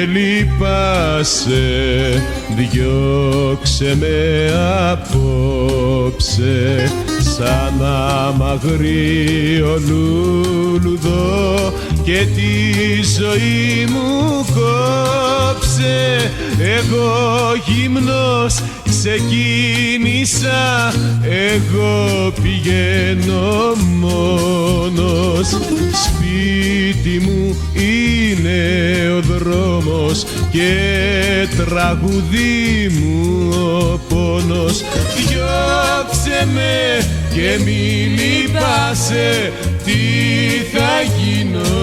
λυπάσαι, διώξε με απόψε σαν αμαγρίο λουλουδό και τη ζωή μου κόψε. Εγώ γυμνός ξεκίνησα, εγώ πηγαίνω μόνος. Σπίτι μου είναι ο δρόμος και τραγουδί μου ο πόνος. Διώξε με και μη λυπάσαι, τι θα γίνω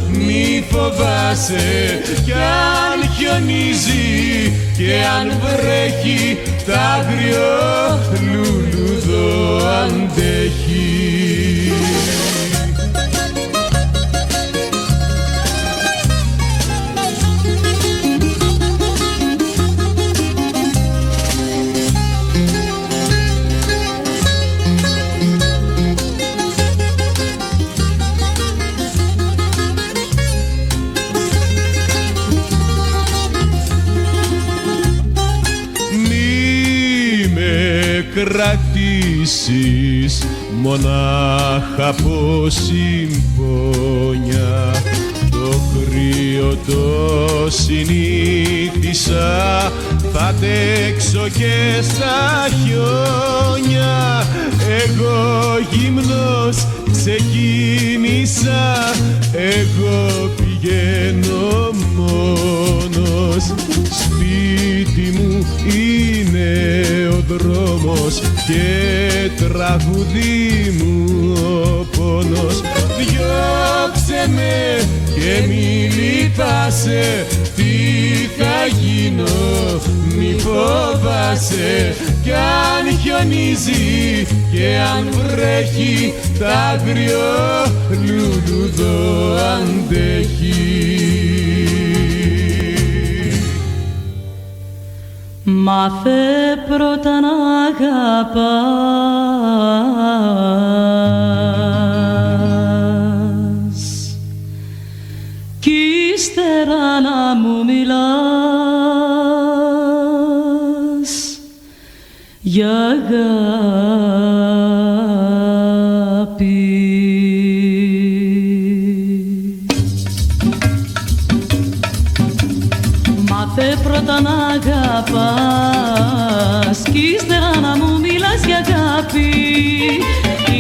μη φοβάσαι. Κι αν χιονίζει και αν βρέχει, τ' άγριο λουλουδό αντέχει. Κρατήσεις μονάχα από συμπόνια, το κρύο το συνήθισα, θα αντέξω και στα χιόνια. Εγώ γυμνός ξεκίνησα, εγώ πηγαίνω μόνος. Σπίτι μου είναι ο δρόμος και τραγουδί μου ο πόνος. Διώξε με και μη λυπάσαι, τι θα γίνω μη φοβάσαι. Κι αν χιονίζει και αν βρέχει, τ' άγριο λουλουδό αντέχει. Μάθε πρώτα να αγαπάς κι ύστερα να μου μιλάς για αγάπη. Μάθε πρώτα να αγαπάς κι ύστερα να μου μιλάς για αγάπη.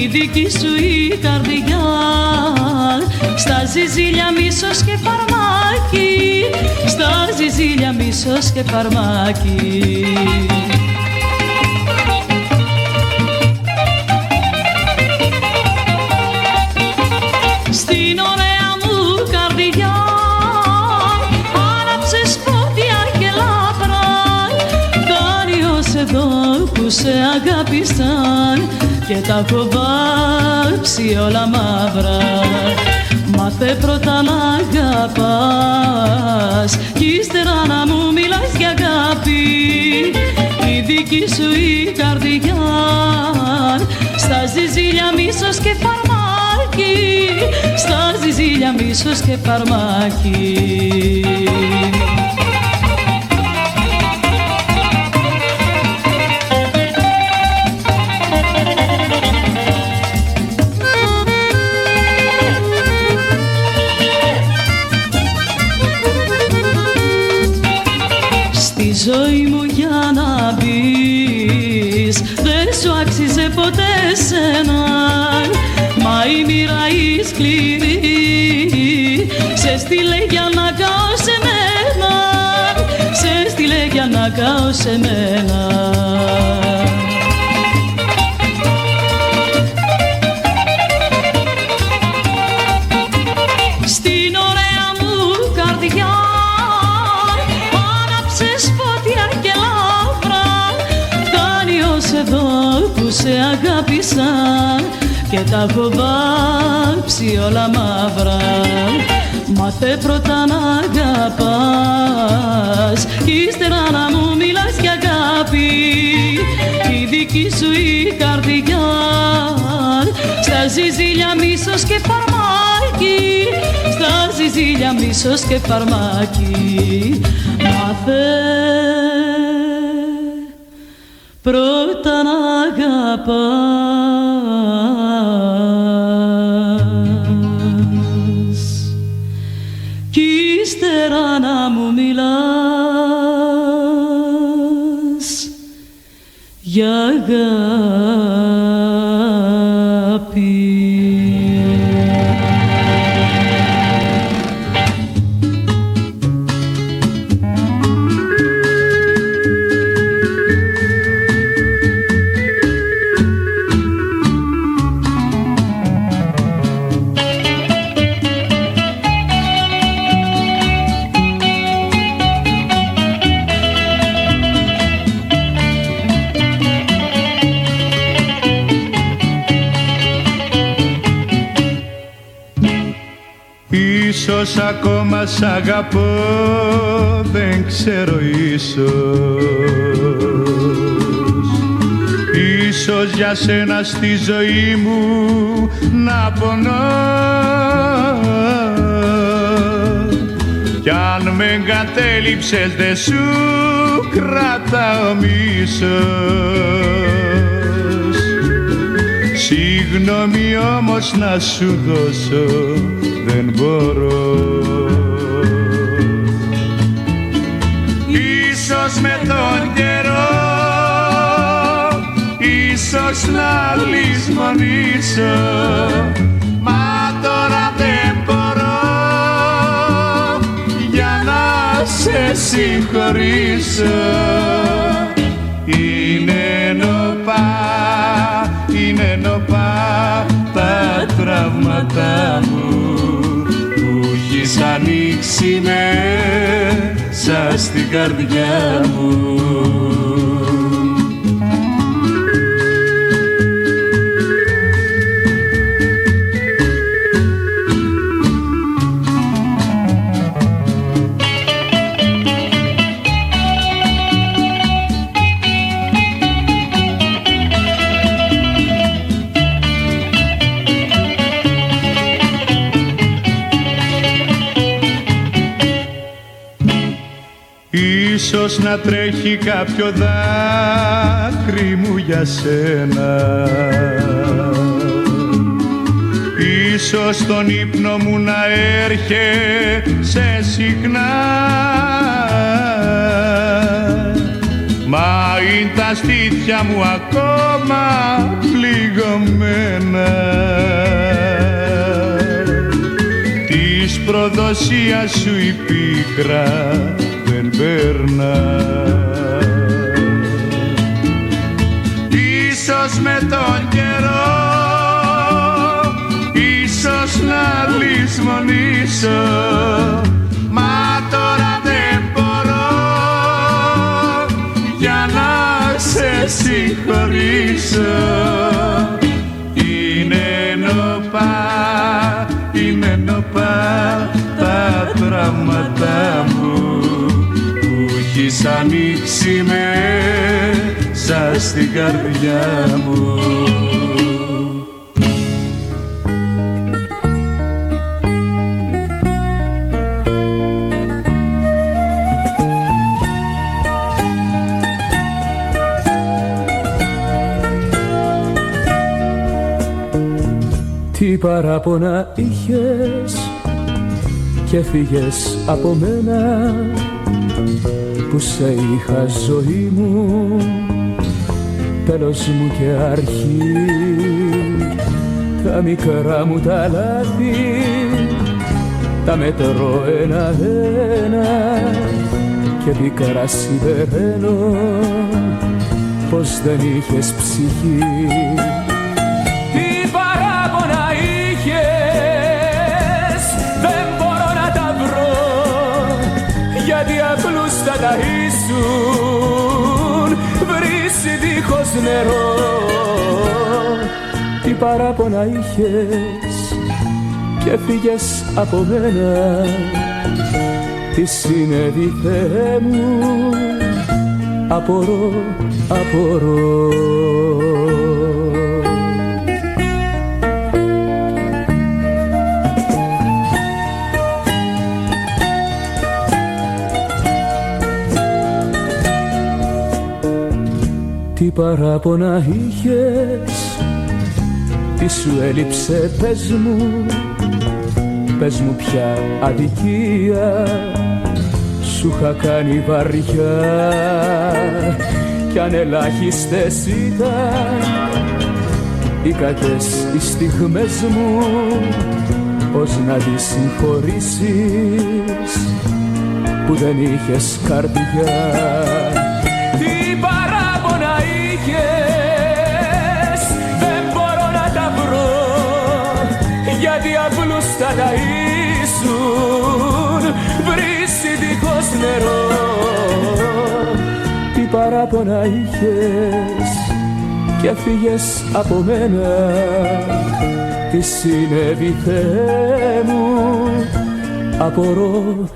Η δική σου η καρδιά στάζει ζήλια, μίσος και φαρμάκι, στάζει ζήλια, μίσος και φαρμάκι. Στην ωραία μου καρδιά άναψες φωτιά και λάμπρα, φτάνει ως εδώ που σε αγάπησαν και τα έχω βάψει όλα μαύρα. Μάθε πρώτα να αγαπάς κι ύστερα να μου μιλάς για αγάπη. Η δική σου η καρδιά στάζει ζήλια, μίσος και φαρμάκι, στάζει ζήλια, μίσος και φαρμάκι. Στη ζωή μου για να μπεις δεν σου άξιζε ποτέ σέναν, μα η μοίρα η σκληρή σε στείλε για να καώ σε μένα, σε στείλε για να καώ σε μένα. Στην ωραία μου καρδιά άναψες φωτιά και λαύρα, φτάνει ως εδώ που σε αγάπησαν και τα έχω βάψει όλα μαύρα. Μάθε πρώτα να αγαπάς κι ύστερα να μου μιλάς για αγάπη. Η δική σου η καρδιά στάζει ζήλια, μίσος και φαρμάκι, στα ζυζίλια μίσος και φαρμάκι. Μάθε πρώτα να αγαπάς κι ύστερα να μου μιλάς για αγάπη. Ίσως ακόμα σ' αγαπώ, δεν ξέρω ίσως. Ίσως για σένα στη ζωή μου να πονώ. Κι αν με εγκατέλειψες δεν σου κρατάω μίσος. Συγγνώμη όμως να σου δώσω δεν μπορώ. Ίσως με τον καιρό, ίσως να λησμονήσω, μα τώρα δεν μπορώ για να σε συγχωρήσω. Είναι νοπά τα τραύματα μου που έχεις ανοίξει μέσα στην καρδιά μου. Ίσως να τρέχει κάποιο δάκρυ μου για σένα. Ίσως στον ύπνο μου να έρχεσαι συχνά. Μα είναι τα στήθια μου ακόμα πληγωμένα. Της προδοσίας σου η πίκρα δεν περνά. Ίσως με τον καιρό, ίσως να λησμονήσω, μα τώρα δεν μπορώ για να σε συγχωρήσω. Είναι νοπά τα τραύματα μου που έχεις ανοίξει μέσα στην καρδιά μου. Τι παράπονα είχες και φύγες από μένα που σε είχα ζωή μου, τέλος μου και αρχή. Τα μικρά μου τα λάθη τα μετρώ ένα-ένα και πικρά συμπεραίνω πως δεν είχες ψυχή. Γιατί απλούστατα ήσουν βρύση δίχως νερό. Τι παράπονα είχες και φύγες από μένα. Τι συνέβη Θεέ μου, απορώ. παράπονα είχες, τι σου έλειψε πες μου ποια αδικία σου είχα κάνει βαριά, κι αν ελάχιστες ήταν οι κακές οι στιγμές μου, ως να τις συγχωρήσεις που δεν είχες καρδιά. Τι παράπονα είχες, δεν μπορώ να τα βρω, γιατί απλούστατα ήσουν βρύση δίχως νερό. Τι παράπονα είχες και φύγες από μένα, τι συνέβη Θεέ μου, απορώ.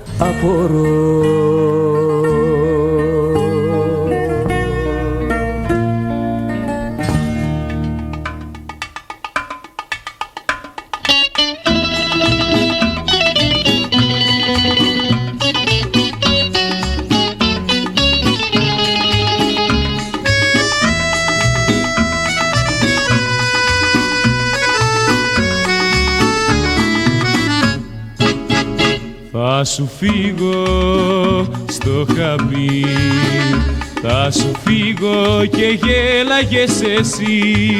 Θα σου φύγω στο χαμπί, θα σου φύγω και γέλαγες εσύ,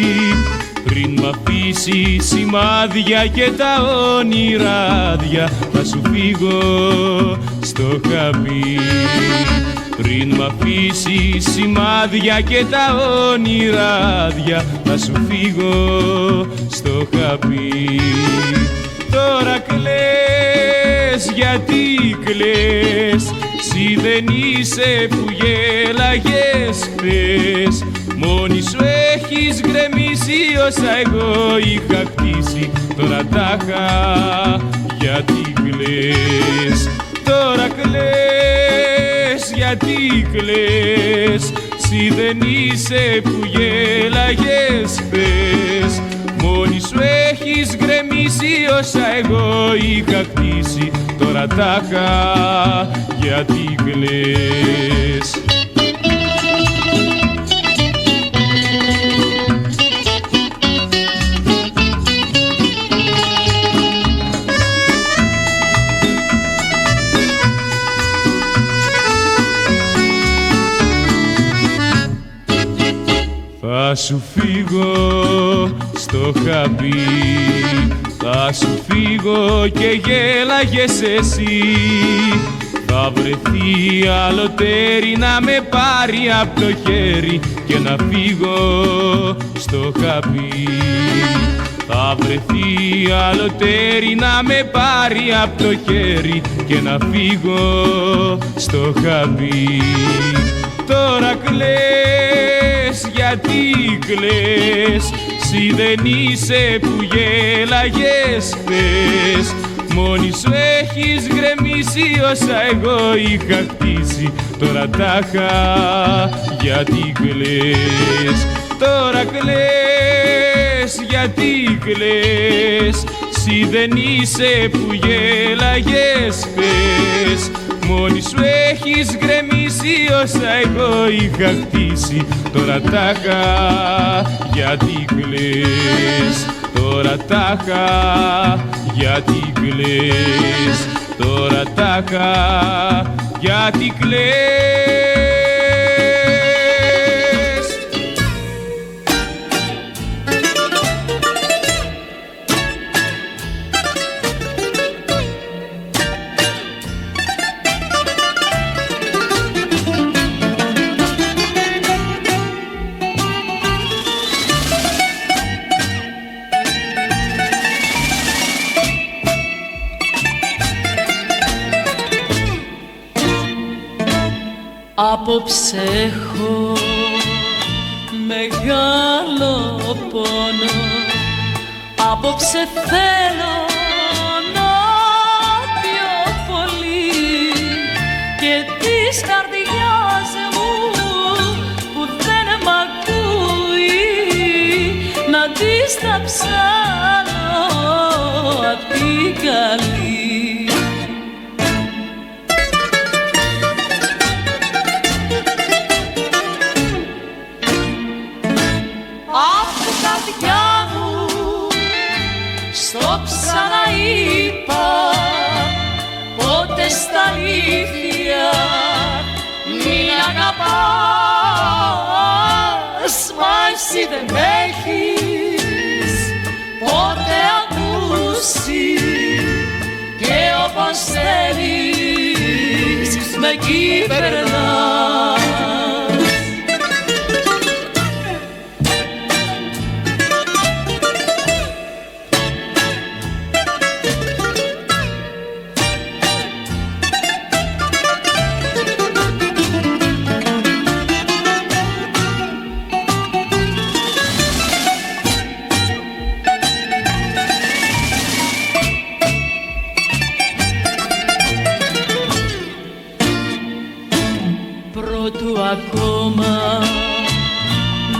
πριν μ' αφήσεις σημάδια και τα όνειράδια. Θα σου φύγω στο χαμπί, πριν μ' αφήσεις σημάδια και τα όνειράδια. Θα σου φύγω στο χαμπί. Τώρα κλαις, γιατί κλαις, συ δεν είσαι που γέλαγες χθες. Μόνη σου έχεις γκρεμίσει όσα εγώ είχα χτίσει. Τώρα τάχα, γιατί κλαις. Τώρα κλαις, γιατί κλαις, συ δεν είσαι που γέλαγες χθες. Μόνη σου έχεις γκρεμίσει όσα εγώ είχα χτίσει. Τώρα τάχα, γιατί κλαις. Θα σου φύγω στο χαμπί, θα σου φύγω και γέλαγες εσύ. Θα βρεθεί άλλο τέρι να με πάρει απ' το χέρι και να φύγω στο χαμπί. Θα βρεθεί άλλο τέρι να με πάρει απ' το χέρι και να φύγω στο χαμπί. Τώρα κλαις, γιατί κλαις, συ δεν είσαι που γέλαγες χθες. Μόνη σου έχεις γκρεμίσει όσα εγώ είχα χτίσει. Τώρα τάχα, γιατί κλαις. Τώρα κλαις, γιατί κλαις, συ δεν είσαι που γέλαγες χθες. Μόνη σου έχεις γκρεμίσει όσα εγώ είχα χτίσει. Τώρα τάχα, γιατί κλαις. Τώρα τάχα, γιατί κλαις. Τώρα τάχα, γιατί κλαις. Απόψε έχω μεγάλο πόνο, απόψε θέλω να πιω πολύ και της καρδιάς μου που δεν μ' ακούει να της τα ψάλω απ' την καλή. αγαπάς, μα εσύ δεν έχεις ποτέ ακούσει και όπως θέλεις με κυβερνάς. Πρώτου ακόμα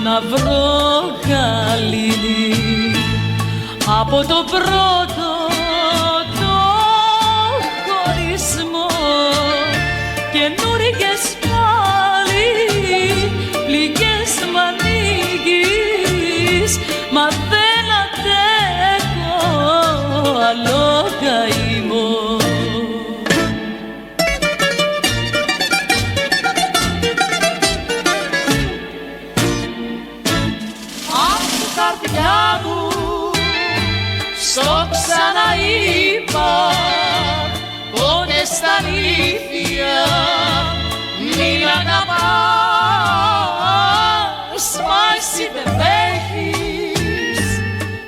να βρω γαλήνη από το πρώτο το χωρισμό, καινούργιες πάλι πληγές μ' ανοίγεις, μα δεν αντέχω άλλο καημό. Στο ξαναείπα πότε στα αλήθεια μην αγαπάς, μα εσύ δεν έχεις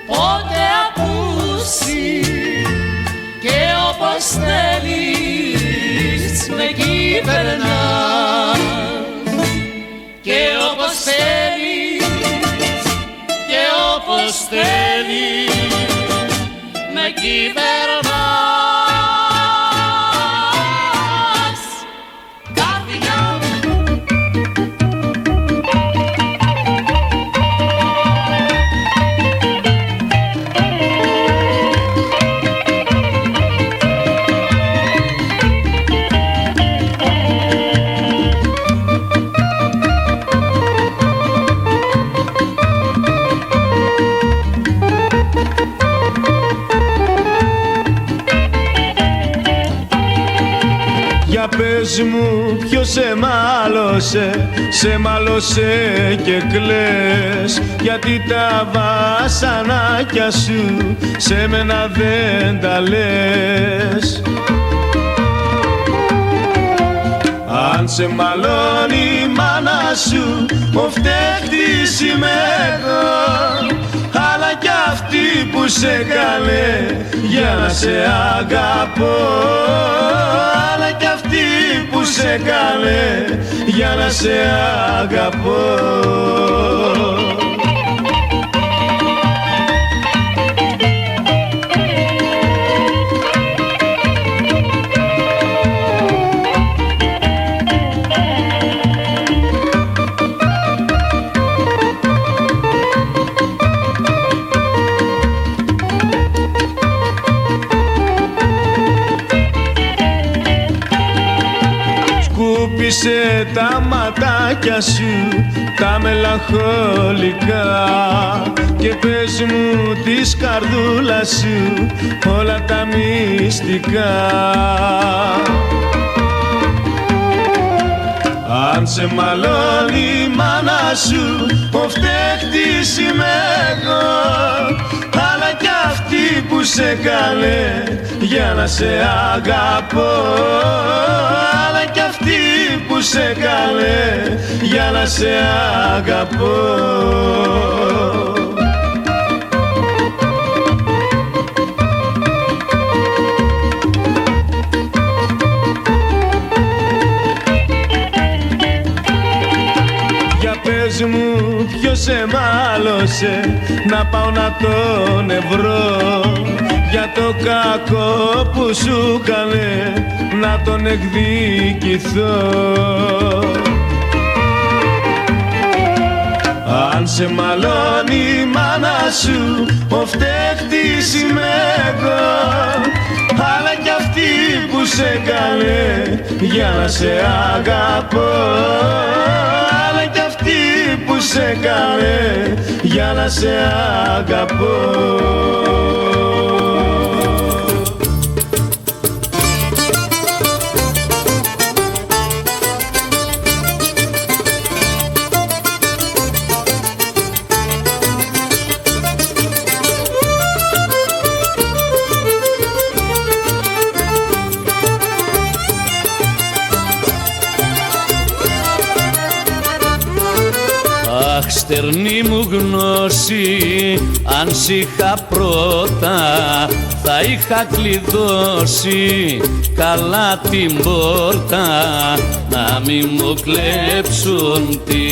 ποτέ ακούσει και όπως θέλεις με κυβερνάς και όπως θέλεις και όπως θέλεις με κυβερνάς, καρδιά μου. Πες μου ποιος σε μάλωσε και κλαις, γιατί τα βασανάκια σου σε μένα δεν τα λες. Αν σε μαλώνει η μάνα σου, ο φταίχτης είμαι εγώ, αλλά κι αυτή που σε καλέ για να σε αγαπώ, αλλά κι αυτή που σε καλέ για να σε αγαπώ. Σκούπισε τα ματάκια σου τα μελαγχολικά και πες μου της καρδούλας σου όλα τα μυστικά. Αν σε μαλώνει η μάνα σου, ο φταίχτης είμαι εγώ, αλλά κι αυτή που σε καλέ για να σε αγαπώ, αλλά κι αυτή που σε καλέ για να σε αγαπώ. Πες μου ποιος σε μάλωσε να πάω να τον ευρώ, για το κακό που σου κάνε να τον εκδικηθώ. Αν σε μαλώνει η μάνα σου, ο φταίχτης είμαι εγώ, αλλά κι αυτή που σε καλέ για να σε αγαπώ, αλλά κι αυτή που σε καλέ για να σε αγαπώ. Αχ, στερνή μου γνώση, αν σ' είχα πρώτα θα είχα κλειδώσει καλά την πόρτα, να μη μου κλέψουν τη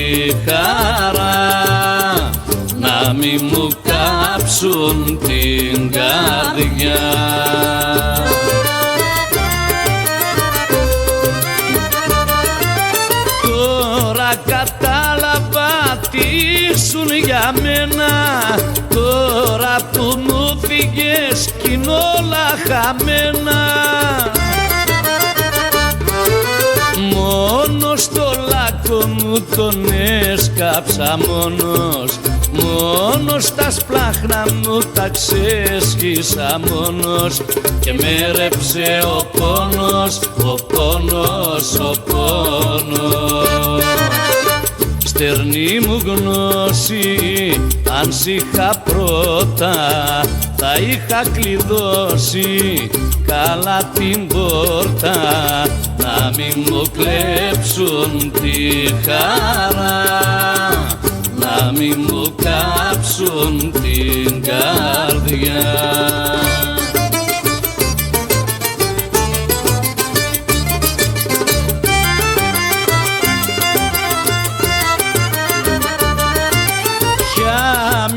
χαρά, να μη μου κάψουν την καρδιά. Τώρα κατάλαβα τι ήσουν για μένα, τώρα που μου φύγες κι είναι όλα χαμένα. Μόνο στο λάκκο μου τον έσκαψα μόνος, μόνο στα σπλάχνα μου τα ξέσχισα μόνος και με ρέψε ο πόνος, ο πόνος, ο πόνος. Στερνή μου γνώση, αν σ' είχα πρώτα θα είχα κλειδώσει καλά την πόρτα, να μη μου κλέψουν τη χαρά, να μη μου κάψουν την καρδιά.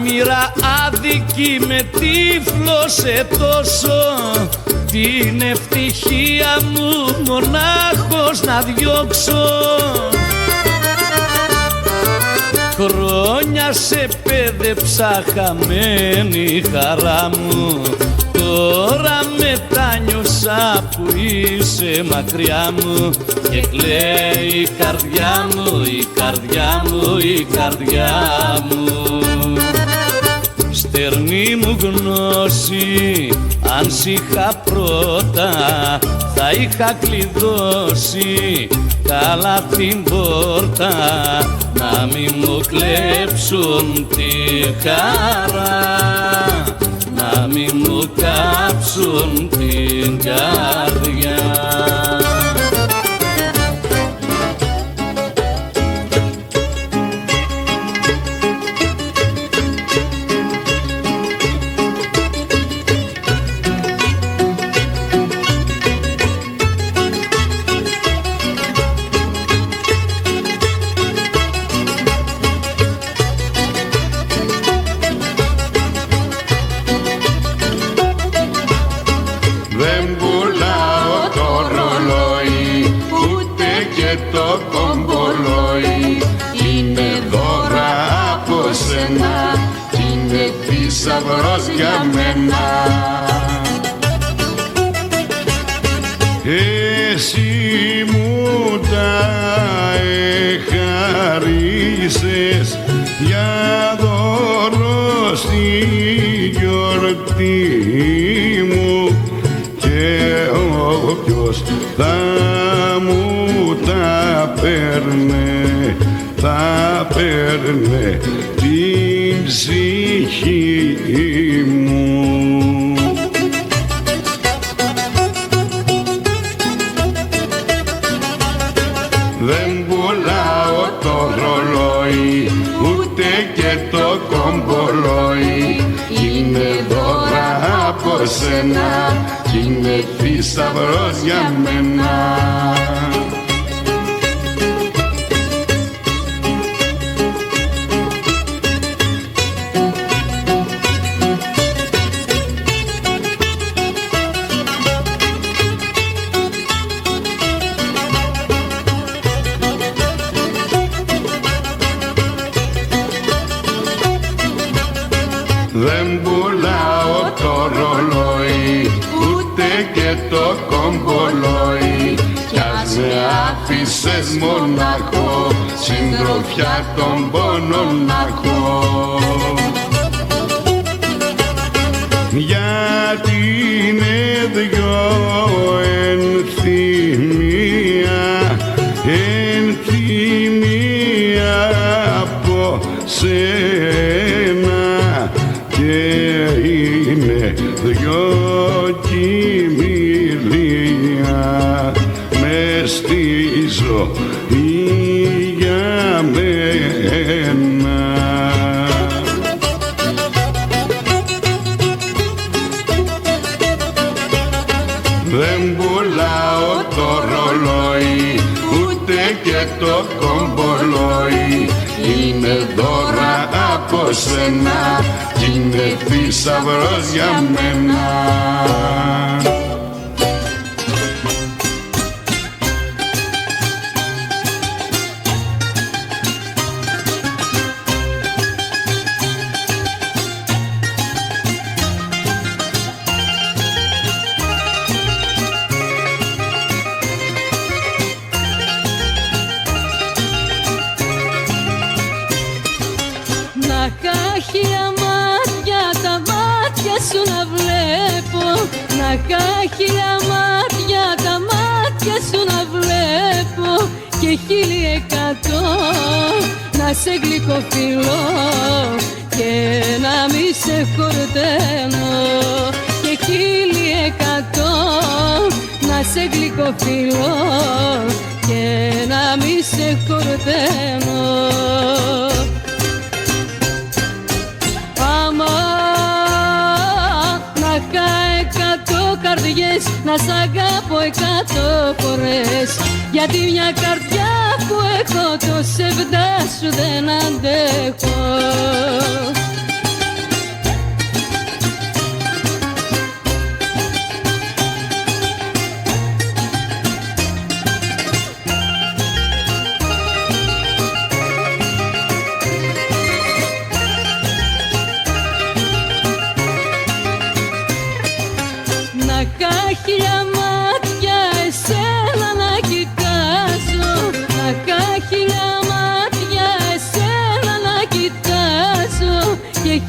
Μοίρα άδικη με τύφλωσε τόσο, την ευτυχία μου μονάχος να διώξω. Χρόνια σε πέδεψα χαμένη χαρά μου, τώρα μετάνιωσα που είσαι μακριά μου και κλαίει η καρδιά μου, η καρδιά μου, η καρδιά μου. Στερνή μου γνώση, αν σ' είχα πρώτα θα είχα κλειδώσει καλά την πόρτα, να μη μου κλέψουν τη χαρά, να μη μου κάψουν την καρδιά. Δεν πουλάω το ρολόι, ούτε και το κομπολόι. Είναι δώρα από σένα, είναι θησαυρός για μένα. Εσύ μου τα εχαρίσες για δώρο στη γιορτή μου, όποιος θα μου τα παίρνε, θα παίρνε την ψυχή μου. Δεν πουλάω το ρολόι, ούτε και το κομπολόι. Είναι δώρα από σένα, είναι θησαυρός για μένα. Δεν πουλάω το ρολόι, ούτε και το κομπολόι. Κι ας με άφησες μοναχό, συντροφιά των πόνων να έχω. Γιατί είναι δυο ενθυμία από σένα, και είναι δυο κοιμήλια μες στη ζωή για μένα. και το κομπολόι είναι δώρα από σένα κι είναι θησαυρός για μένα. Χίλια μάτια τα μάτια σου να βλέπω και 1.100 να σε γλυκοφιλώ και να μη σε χορταίνω και 1.100 να σε γλυκοφιλώ και να μη σε χορταίνω. Καρδιές να σ' αγαπώ 100 φορές, γιατί μια καρδιά που έχω το σεβδά σου δεν αντέχω.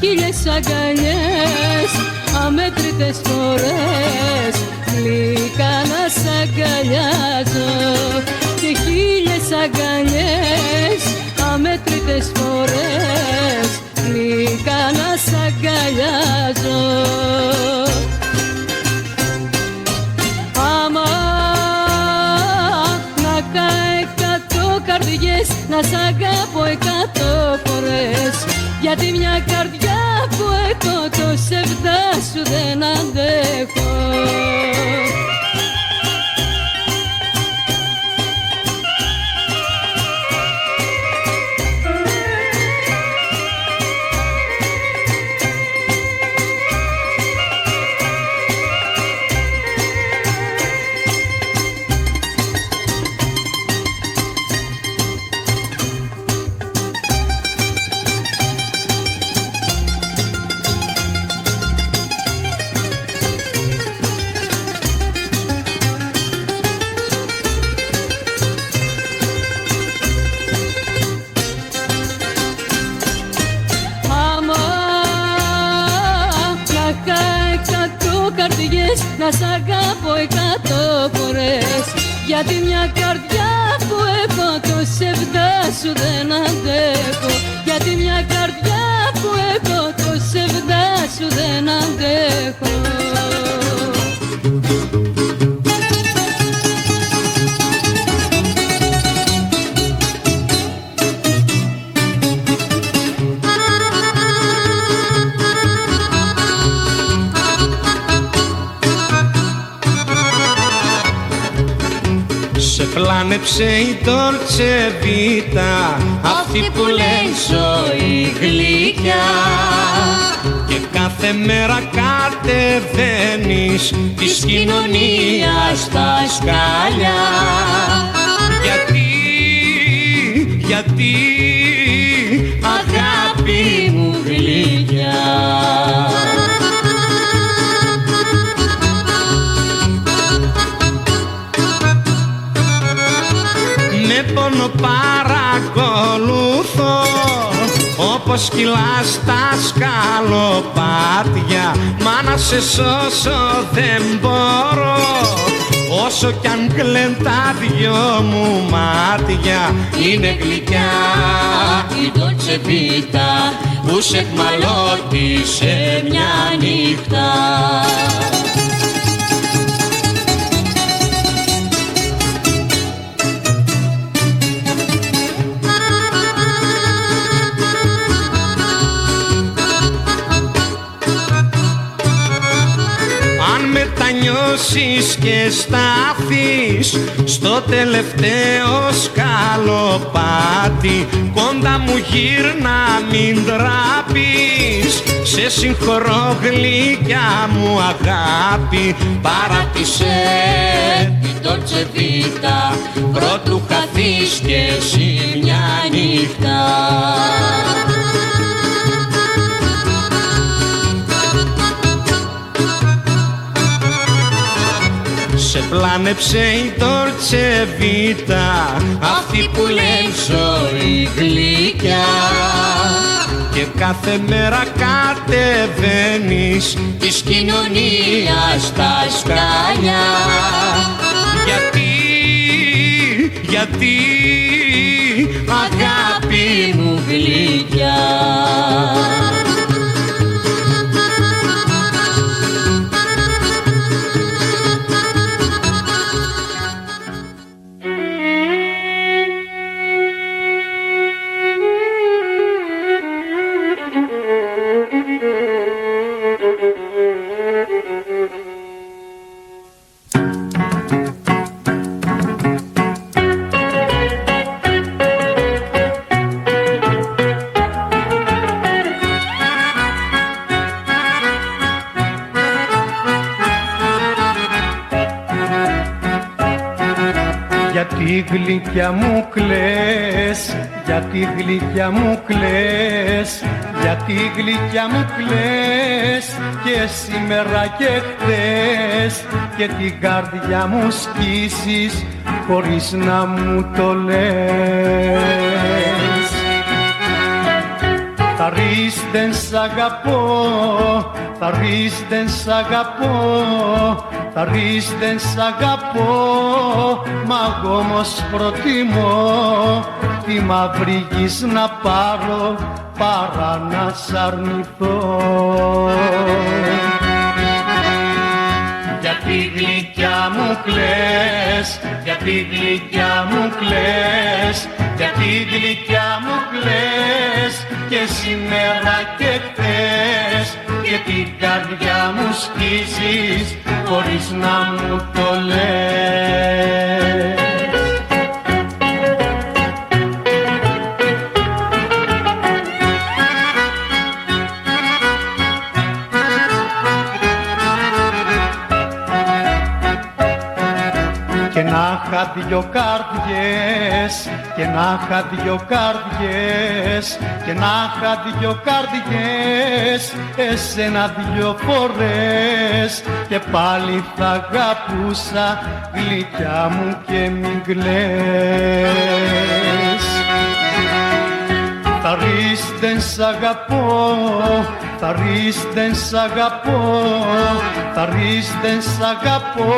Χίλιες αγκαλιές, αμέτρητες φορές, γλυκά να σ' αγκαλιάζω και 1.000 αγκαλιές, αμέτρητες φορές, γλυκά να σ' αγκαλιάζω. Άμα να καεί 100 καρδιές, να σ' αγαπώ 100 φορές, γιατί μια καρδιά που έχω το σεβδά σου δεν αντέχω. Να σ' αγαπώ 100 φορές, γιατί μια καρδιά που έχω το σεβδά σου δεν αντέχω, γιατί μια καρδιά που έχω το σεβδά σου δεν αντέχω. Πλάνεψε η Dolce Vita, αυτή που λένε ζωή γλυκιά, και κάθε μέρα κατεβαίνεις της κοινωνίας στα σκάλια. Γιατί αγάπη μου γλυκιά, πόνο παρακολουθώ, όπως κυλάς τα σκαλοπάτια, μα να σε σώσω δεν μπορώ, όσο κι αν κλαιν τα δυο μου μάτια. Είναι γλυκιά η Dolce Vita που σε εκμαλώτησε μια νύχτα. τελειώσεις και στάθεις στο τελευταίο σκαλοπάτι, κοντά μου γύρνα μην τράπεις, σε συγχωρώ γλυκιά μου αγάπη. Παράτησε την Dolce Vita πρώτου χαθείς κι εσύ μια νύχτα. Σε πλάνεψε η Dolce Vita, αυτή που λέει ζωή γλυκιά, και κάθε μέρα κατεβαίνεις της κοινωνίας τα σκάλια. Γιατί αγάπη μου γλυκιά. Γιατί γλυκιά μου κλαις, γιατί γλυκιά μου κλαις, γιατί γλυκιά μου κλαις, και σήμερα και χτες, και την καρδιά μου σκίσεις χωρίς να μου το λες. Θα ρεις δεν σ' αγαπώ, θα ρεις δεν σ' αγαπώ, θα ρεις δεν σ' αγαπώ, μα εγώ όμως προτιμώ τη μαύρη γης να πάρω παρά να σ' αρνηθώ. Γιατί γλυκιά μου κλαις, γιατί γλυκιά μου κλαις, γιατί γλυκιά μου κλαις, και σήμερα και χτες, και την καρδιά μου σκίσεις χωρίς να μου το λες. Και να είχα δυο καρδιές, και να είχα δυο καρδιές, και να είχα δυο καρδιές, εσένα δυο φορές, και πάλι θα αγαπούσα γλυκιά μου και μην κλαις. Θα ρεις δεν σ' αγαπώ, θα ρεις δεν σ' αγαπώ, θα ρεις δεν σ' αγαπώ,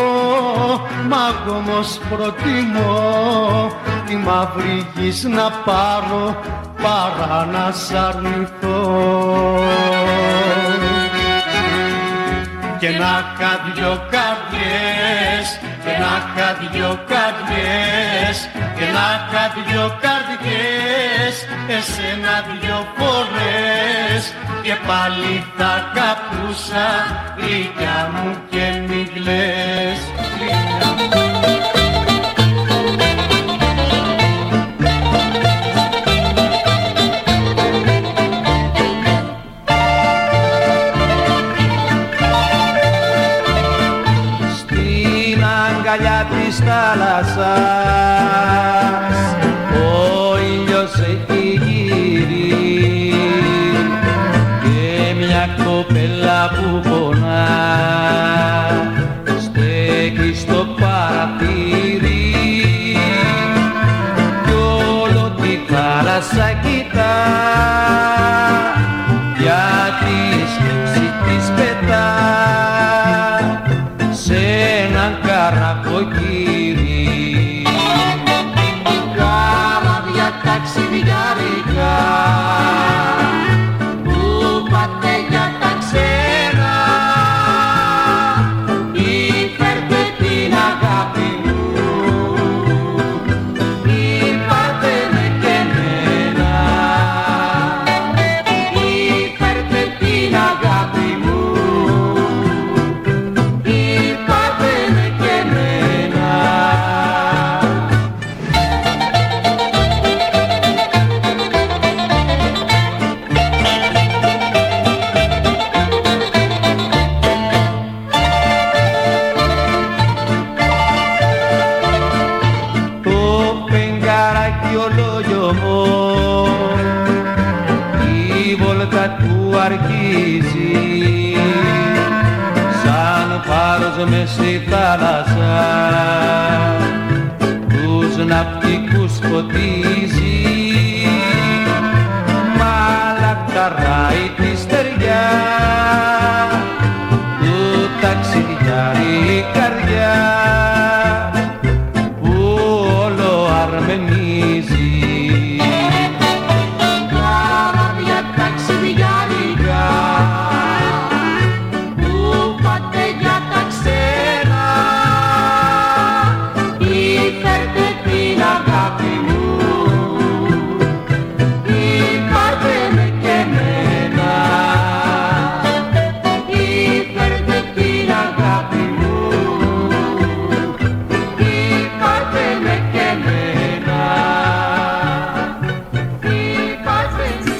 μα εγώ όμως προτιμώ τη μαύρη γης να πάρω παρά να σ' αρνηθώ. Και να είχα δυο καρδιές, και να είχα δυο καρδιές, και να είχα δυο καρδιές, εσένα δυο φορές, και πάλι θα αγαπούσα γλυκιά μου και μην κλαις. Αγκαλιά της θάλασσας ο ήλιος έχει γύρει, και μια κοπέλα που πονά στέκει στο παραθύρι, κι όλο τη θάλασσα κοιτά, γιατί η σκέψη της πετά σε έναν καρνακοκύρι. αγιολόγιο μου η βόλτα του αρχίζει σαν φάρος μες στη θάλασσα τους ναυτικούς φωτίζει μαλακταράει τη στεριά του ταξιδιάρη η καρδιά που όλο αρμενίζει. Καράβια ταξιδιάρικα που πάτε για τα ξένα ή φέρτε την αγάπη μου ή πάρτε με και εμένα ή φέρτε την αγάπη μου ή πάρτε με και εμένα ή πάρτε με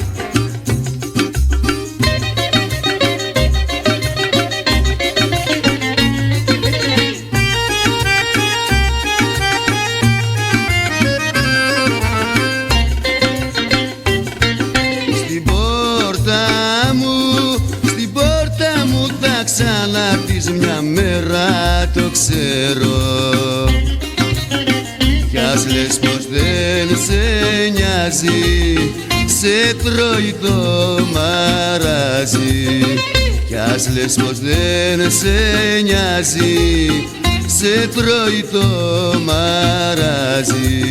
Στην πόρτα μου θα ξανάρθεις μια μέρα, το ξέρω. Κι ας λες πως δεν σε νοιάζει, σε τρώει το μαράζι. Κι ας λες πως δεν σε νοιάζει, σε τρώει το μαράζι.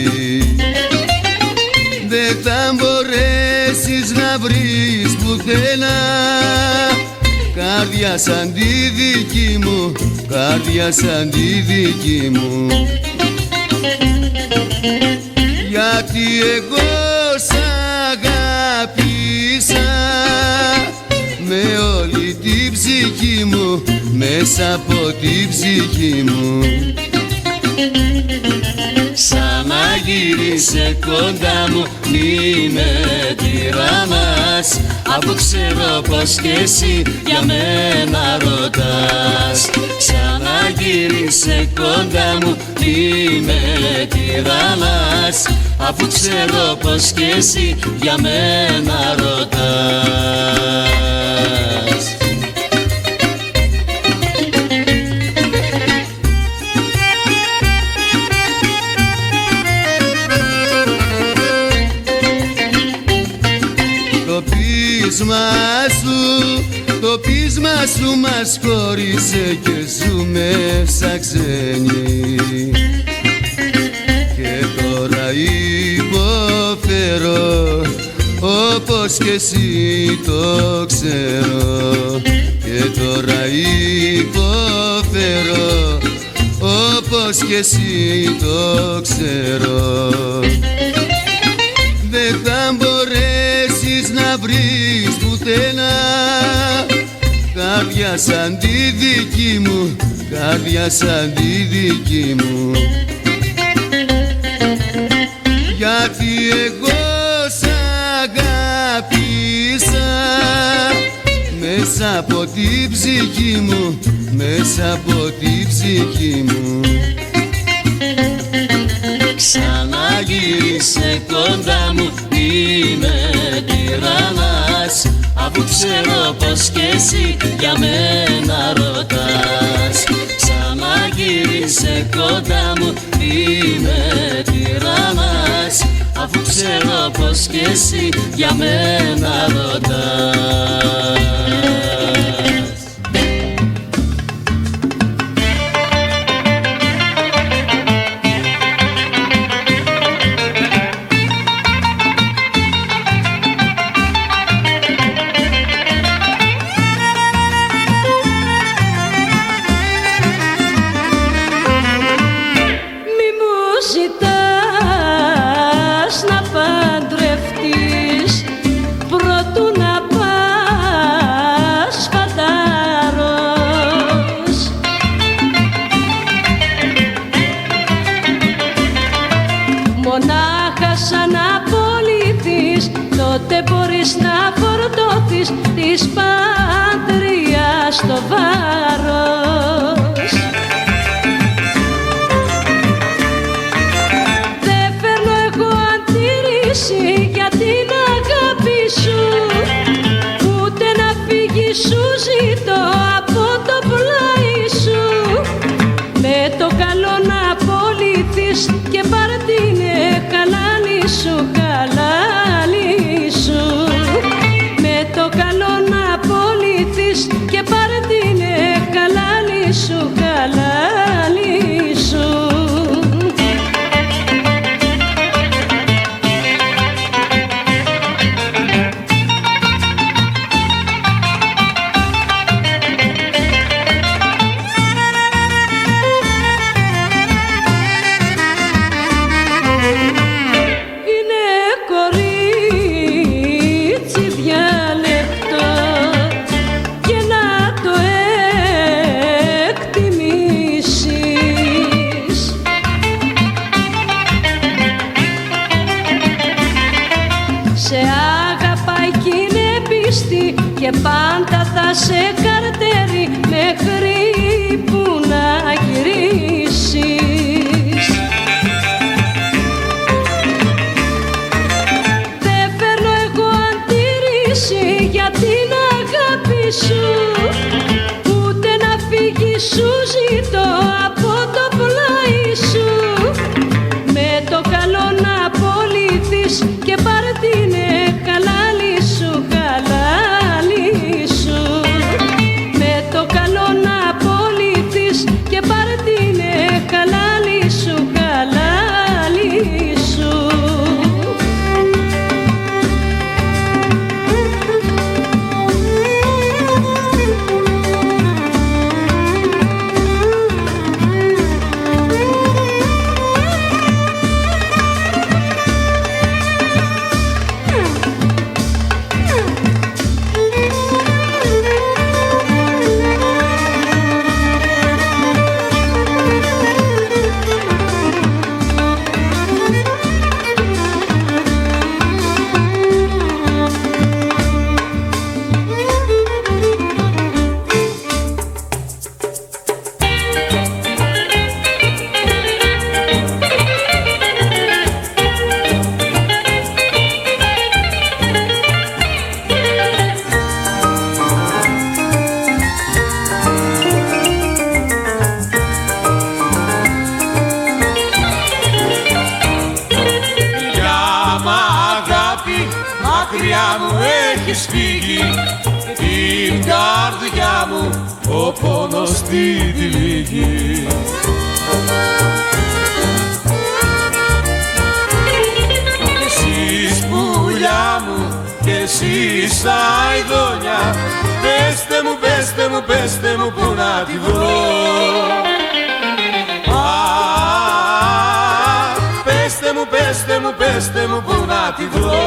Δεν θα μπορέσεις να βρεις πουθενά καρδιά σαν τη δική μου, καρδιά σαν τη δική μου. Γιατί εγώ σ' αγάπησα με όλη την ψυχή μου, μέσα από την ψυχή μου. Σαν να γύρισε κοντά μου, μη με τυραννάς, αφού ξέρω πως κι εσύ για μένα ρωτάς. Σαν να γύρισε κοντά μου, μη με τυραννάς, αφού ξέρω πως κι εσύ για μένα ρωτάς. Το πείσμα σου μας χώρισε και ζούμε σαν ξένοι. Και τώρα υποφέρω όπως κι εσύ το ξέρω. Και τώρα υποφέρω όπως κι εσύ το ξέρω. Δεν θα μπορέσεις να βρεις πουθενά καρδιά σαν τη δική μου, καρδιά σαν τη δική μου. Γιατί εγώ σ' αγάπησα μέσα από την ψυχή μου, μέσα από την ψυχή μου. Ξαναγύρισε κοντά μου, είμαι τυραννάς, αφού ξέρω πως κι εσύ για μένα ρωτάς. Ξαναγύρισε κοντά μου, είμαι τυραννάς, αφού ξέρω πως κι εσύ για μένα ρωτάς. τότε μπορείς να φορτώθεις της πατρίας το βάρος. Δεν φέρνω εγώ αντί πάντα θα σε καρτέρι μέχρι που να γυρίσεις. Δεν φέρνω εγώ αντίρρηση για την αγάπη σου, ούτε να φύγει σου ζητώ από το πλάι σου. Με το καλό να απολυθείς και πάρ' την χαλάλη σου, χαλάλη σου. Με το καλό να απολυθείς και πάρ' την χαλάλη σου, χαλάλη σου. Μακριά μου έχεις φύγει, την καρδιά μου ο πόνος τη τυλίγει. Κι εσείς πουλιά μου, κι εσείς αηδόνια, πέστε μου, πέστε μου, πέστε μου που να τη βρω. Πέστε μου, πέστε μου, πέστε μου που να τη βρω.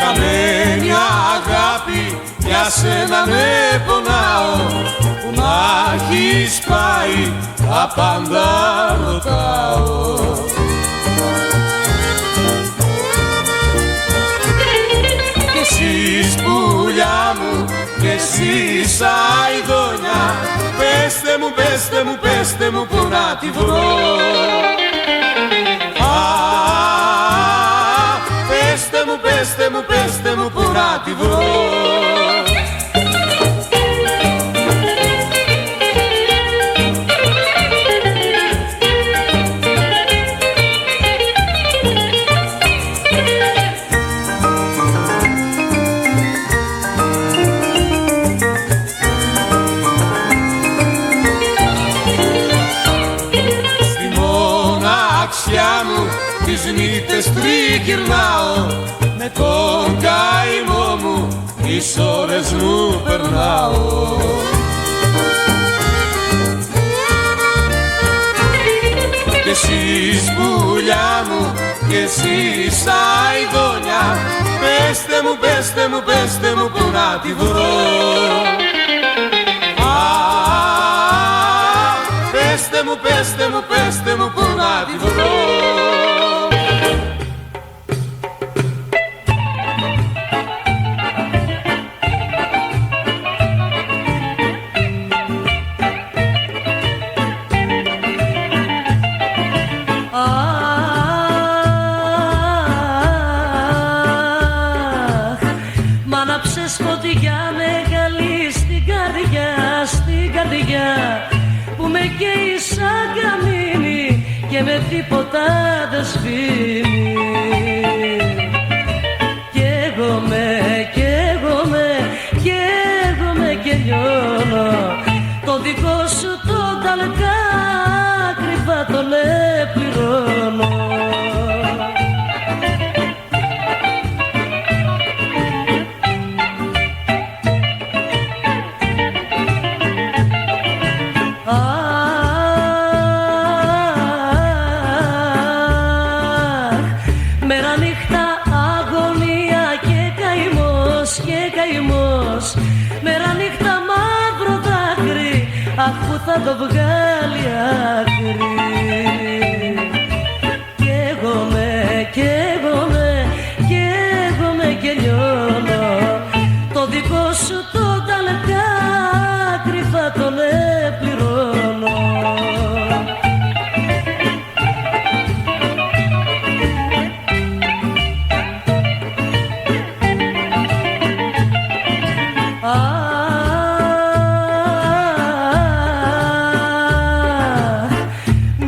Χαμένη αγάπη, για σένα ναι πονάω, που να έχεις πάει τα πάντα ρωτάω. Κι εσείς πουλιά μου, κι εσείς αηδόνια, πέστε μου, πέστε μου, πέστε μου που να τη βρω. Πέστε μου, πέστε μου, πέστε μου που να τη βρω. Στη μοναξιά μου τις νύχτες τριγυρνάω, με τον καημό μου τις ώρες μου περνάω. Κι εσείς πουλιά μου, κι εσείς αηδόνια, πέστε μου, πέστε μου, πέστε μου που να τη βρω. Πέστε μου, πέστε μου, πέστε μου που να τη βρω. Μ' άναψες φωτιά μεγάλη στην καρδιά, που με καίει σαν καμίνι και με τίποτα δεν σβήνει. Και λιώνω το δικό σου το ταλκά, κρυφά τον επληρώνω. αχ που θα το βγάλει άκρη. Καίγομαι και λιώνω, το δικό σου το ταλκά κρυφά τον επληρώνω.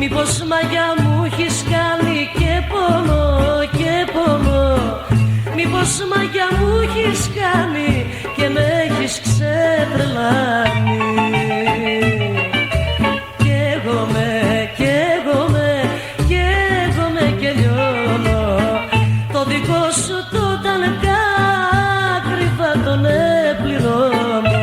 Μήπως μαγιά μου έχεις κάνει και πόνο, μήπως μαγιά μου έχεις κάνει και με έχεις ξετρελάνει. Καίγομαι και λιώνω, το δικό σου το ταλκά κρυφά τον επληρώνω.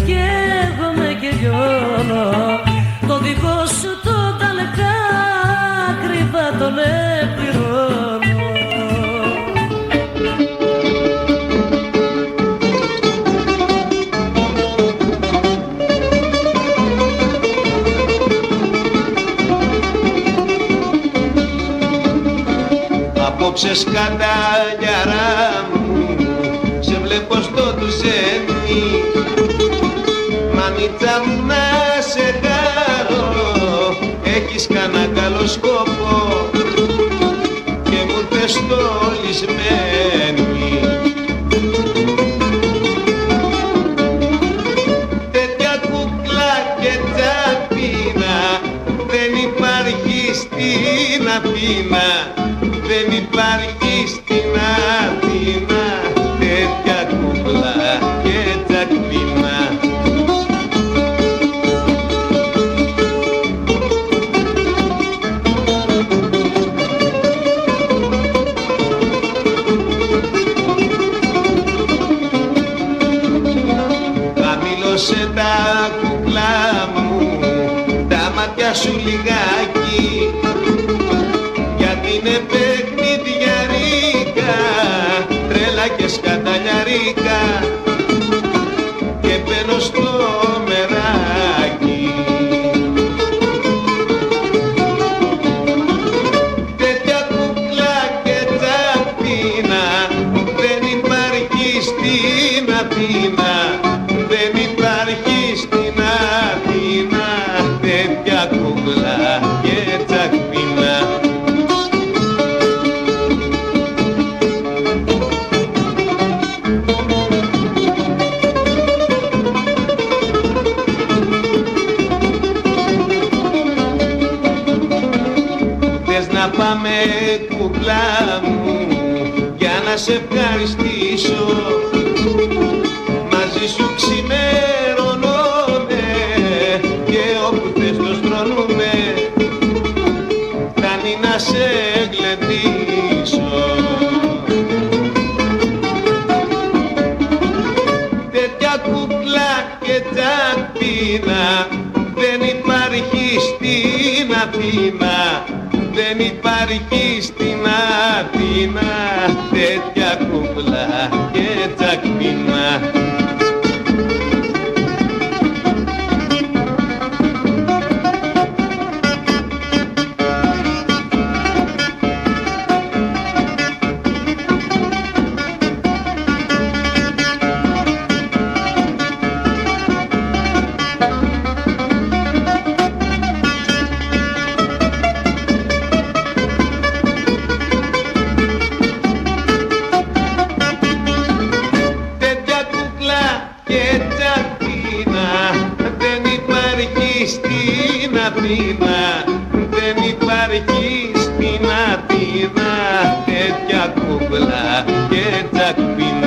Καίγομαι και λιώνω, το δικό σου το ταλκά κρυφά τον επληρώνω. Απόψε σκαταλιαρά μου, σε βλέπω στο τουζένι, μανίτσα μου να σε χαρώ, έχεις κανένα καλό σκόπο και μου θες στολισμένη. Τέτοια κούκλα και τσαπίνα δεν υπάρχει στην Αθήνα, δεν υπάρχει στην Αθήνα, τέτοια κούκλα και τσακπίνα. Χαμήλωσε τα κούκλα μου, τα μάτια σου λιγάκι, γιατί είναι παιχνιδιαρίκα, τρέλα και σκαταλιαρίκα, και μπαίνω στο μεράκι. Τέτοια κούκλα και τσαπίνα δεν υπάρχει στην Αθήνα, δεν υπάρχει στην Αθήνα, τέτοια κούκλα και τσαπίνα. Να πάμε κουκλά μου για να σε ευχαριστήσω, μαζί σου ξημερώνομαι και όπου θες το στρώνουμε, φτάνει να σε γλεντήσω. Τέτοια κουκλά και τσαπίνα δεν υπάρχει στην Αθήνα, δεν υπάρχει στην Αθήνα, τέτοια κούκλα και τσακπίνα. Στην Αθήνα, δεν υπάρχει στην Αθήνα, τέτοια κούκλα και τσακπίνα.